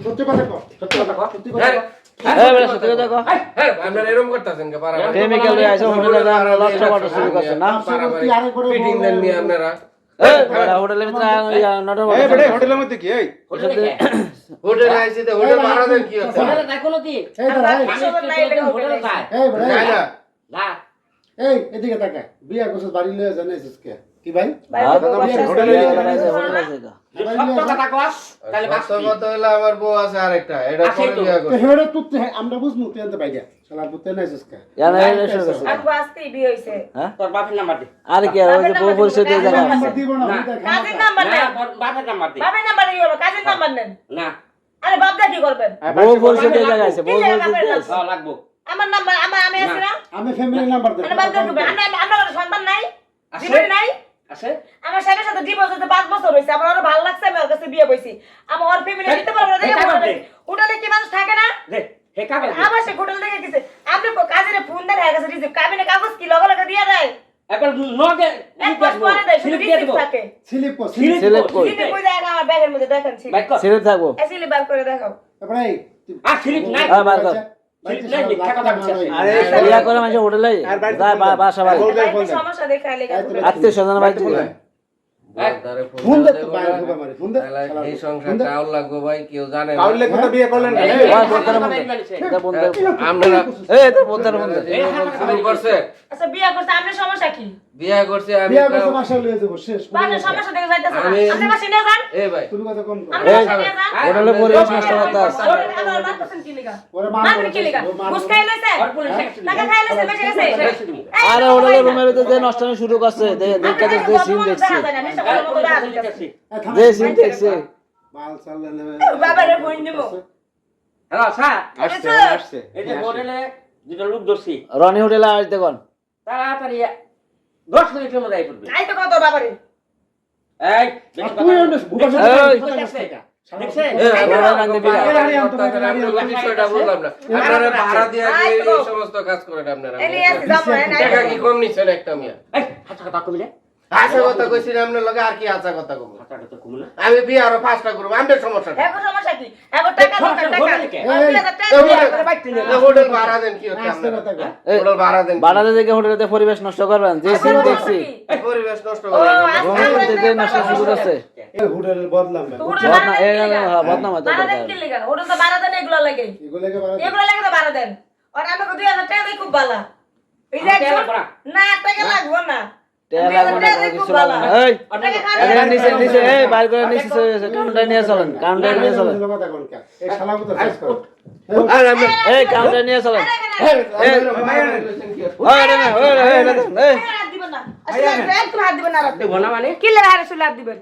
সত্যি কথা কও সত্যি কথা কও সত্যি কথা কও বেটা সত্যি কথা কও হ্যাঁ আপনারা এরকম করতেছেন কে পারা কেমিক্যাল লই আইছো হোটেলে যা লষ্ট করা শুরু করছে না তুই আরে করে ফিটিং দেন নি আপনারা বেটা হোটেলের ভিতরে নটর এই বেটা হোটেলের মধ্যে কি এই হোটেলে আইছি তো হোটেল ভাড়া দেন কি হচ্ছে হোটেলে যাই কোনো কি এই দাঁড়া, এই। হোটেলে যায় এই বড় যায় না না এই এদিকে তাকা বিয়া করছিস বাড়ি লয়ে জানাইছিস কে কি ভাই হোটেলে লাগাইছে হোটেলে আছে সত্য কথা কও তাহলে বাস্তব কথা হলো আমার বউ আছে আরেকটা এটা পরে বিয়া তো করছে হেড়ে তুই আমরা বুঝমু তুই আনতে বাইগা শালা বুতে নাইছিস কে জানা এটা শুরু করছে আজকে আসতেই বিয়ে হইছে হ্যাঁ তোর বাপের নাম্বার দে আর কি আর ওই যে বউ পরিচয় দিয়ে জায়গা নাম্বার আছে দিব না না। আমি কাজের নাম্বার না নেন তোর বাপের নাম্বার দে বাবার নাম্বার নিয়ে হলো কাজের নাম্বার নেন না আরে বাপদা কি করবেন বউ পরিচয় দিয়ে জায়গা আছে বউ কি জায়গা পরিচয় দিয়ে আপনার আছে। লাগবো আমার নাম্বার আমি আছি না আমি ফ্যামিলি নাম্বার দেব মানে বাপদা কি আমরা সন্তান নাই আছে? জীবন নাই আছে আমার স্বামীর সাথে ডিভোর্স হতে 5 বছর হইছে আমার আরো ভালো লাগছে আমি ওর কাছে বিয়ে বইছি আমার ওর ফ্যামিলি দিতে পারবো না দেখে হোটেলে কি মানুষ থাকে না দে হে কাগজ দে আমার সে হোটেল দেখে গেছে আপনি কাজের ফোন দেন হয়ে গেছে রিসিভ কাবিনে কাগজ কি লগে লগে দিয়ে দেয় এখন নগে এক মাস পরে দেয় শুধু রিসিভ থাকে স্লিপ কর সিলেক্ট কই রিসিভ কই যায় আমার ব্যাগের মধ্যে দেখেন ছিল বাইক কর সিলেক্ট থাকবো এসিলি বার করে দেখাও তারপরে এই আর স্লিপ নাই হ্যাঁ বার কর স্লিপ নাই মিথ্যা কথা বলছিস আরে বিয়া করে মানে হোটেলে যায় বাসা বাড়ি সমস্যা দেখায় লেগে আত্মীয় স্বজন বাড়িতে যায় তারে ফোন দে তো বাইরে ঢোকা মারি ফোন দে এই সংসার কাউল লাগবে ভাই কেউ জানে না কাউলে কথা বিয়ে করলেন না ওই বোতার মধ্যে এটা বন্ধ আমরা এই তো বোতার মধ্যে শুরু করছে আচ্ছা বিয়া করতে আপনার সমস্যা কি বিয়া করছে আমি বিয়া করতে মাসা লয়ে যাব শেষ বাসার সমস্যা দেখে যাইতেছে না আমি- আপনি বাসা নিয়ে যান এই ভাই তুমি কথা কম কর আপনি বাসা নিয়ে যান হোটেলে পরিবেশ নষ্ট করতে আছে আমার মারতেছেন কি লিগা ওরে মার মারবেন কি লিগা ঘুষ খাই লইছে আর পুলিশ অ্যাকশন টাকা খাই লইছে বেশি গেছে আরে হোটেলে রুমের ভিতরে যে নষ্টামি শুরু করছে দেখতে যে সিন দেখছি যে সিন দেখছি মাল চাললে নেবে বাবারে ফোন দিব হ্যালো স্যার আসছে আসছে এই যে হোটেলে দুটো লোক ধরছি রনি হোটেলে আসতে কোন তাড়াতাড়ি 10 মিনিটের মধ্যে আই পড়বে আই তো কত বাবারে এই বেশি কথা তুই বল। অনেক বুঝা এই। দেখছেন বিষয়টা বুঝলাম না আপনারা ভাড়া দিয়ে এই সমস্ত কাজ করেন আপনারা এলি আছে যাবো না টাকা কি কম নিছেন একটা মিয়া এই হাতা কথা কইলে আশা কথা কইছি আপনার লগে আর কি আশা কথা কব হাতা কথা কইলে না আমি বিয়ে আরো 5টা করব আমাদের সমস্যা এখন সমস্যা কি এখন টাকা দরকার টাকা হোটেলে কে? 2000 টাকা বাইক কিনে হোটেল ভাড়া দেন কি হচ্ছে আস্তে আপনারা কথা কর হোটেল ভাড়া দেন বাড়াতে দেখে হোটেলে পরিবেশ নষ্ট করবেন যে সিন দেখছি পরিবেশ নষ্ট ও, করে রুমের মধ্যে যে নষ্ট শুরু করছে এই হোটেলের বদলাম ভাই বদনা এই বদনাম হতে বাড়া দেন কি লিগা ওটা তো বাড়া দেন এগুলো লাগে এগুলোকে বাড়া এগুলো লাগে তো বাড়া দেন আর আমাকে 2000 টাকা দেই খুব ভালো এই যে টাকা লাগবে না। না টাকা লাগবে না তেল লাগবে না কোনো কিছু লাগবে না এই টাকা এটা নিচে নিচে এই বাইর করে নিচে কাউন্টার নিয়ে চলেন কাউন্টার নিয়ে চলেন কথা কোন কা এই শালা কথা শেষ কর আর আমি এই কাউন্টার নিয়ে চলেন এই ওই রে ওই রে এই হাত দিবেন না আসলে একটু হাত দিবেন না দেব না মানে কি লাগে হারে শুলে হাত দিবেন